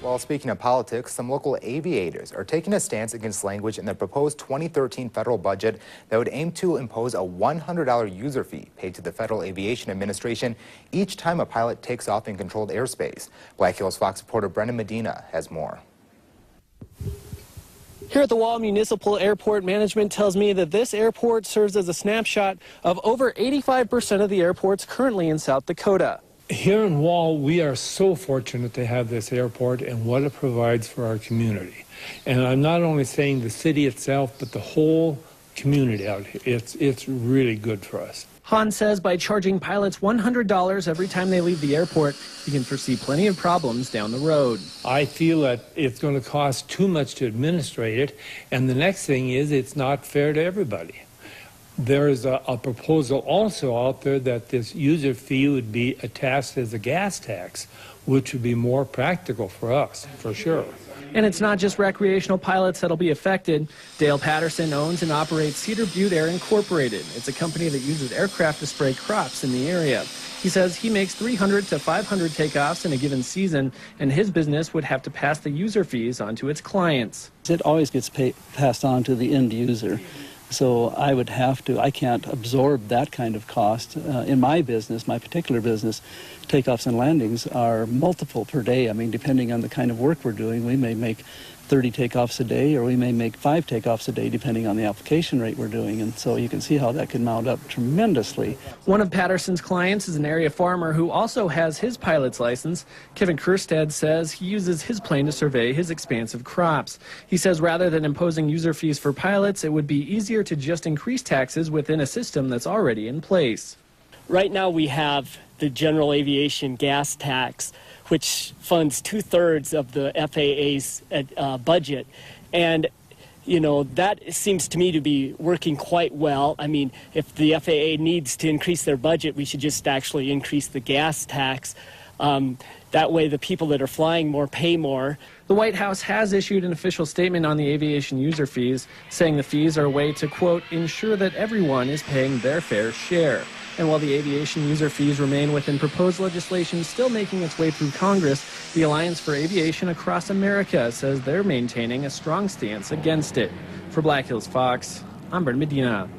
Well, speaking of politics, some local aviators are taking a stance against language in the proposed 2013 federal budget that would aim to impose a $100 user fee paid to the Federal Aviation Administration each time a pilot takes off in controlled airspace. Black Hills Fox reporter Brendan Medina has more. Here at the Wall Municipal Airport, management tells me that this airport serves as a snapshot of over 85% of the airports currently in South Dakota. Here in Wall, we are so fortunate to have this airport and what it provides for our community. And I'm not only saying the city itself, but the whole community out here. It's really good for us. Han says by charging pilots $100 every time they leave the airport, he can foresee plenty of problems down the road. I feel that it's going to cost too much to administrate it, and the next thing is it's not fair to everybody. There is a proposal also out there that this user fee would be attached as a gas tax, which would be more practical for us, for sure. And it's not just recreational pilots that'll be affected. Dale Patterson owns and operates Cedar Butte Air Incorporated. It's a company that uses aircraft to spray crops in the area. He says he makes 300 to 500 takeoffs in a given season, and his business would have to pass the user fees on to its clients. It always gets passed on to the end user. So I can't absorb that kind of cost. In my business, my particular business, takeoffs and landings are multiple per day. I mean, depending on the kind of work we're doing, we may make 30 takeoffs a day, or we may make 5 takeoffs a day, depending on the application rate we're doing. And so you can see how that can mount up tremendously. One of Patterson's clients is an area farmer who also has his pilot's license. Kevin Kerstad says he uses his plane to survey his expansive crops. He says rather than imposing user fees for pilots, it would be easier to just increase taxes within a system that's already in place. Right now we have the general aviation gas tax, which funds 2/3 of the FAA's budget. And, you know, that seems to me to be working quite well. I mean, if the FAA needs to increase their budget, we should just actually increase the gas tax. That way the people that are flying more pay more. The White House has issued an official statement on the aviation user fees, saying the fees are a way to, quote, ensure that everyone is paying their fair share. And while the aviation user fees remain within proposed legislation still making its way through Congress, the Alliance for Aviation Across America says they're maintaining a strong stance against it. For Black Hills Fox, I'm Brendan Medina.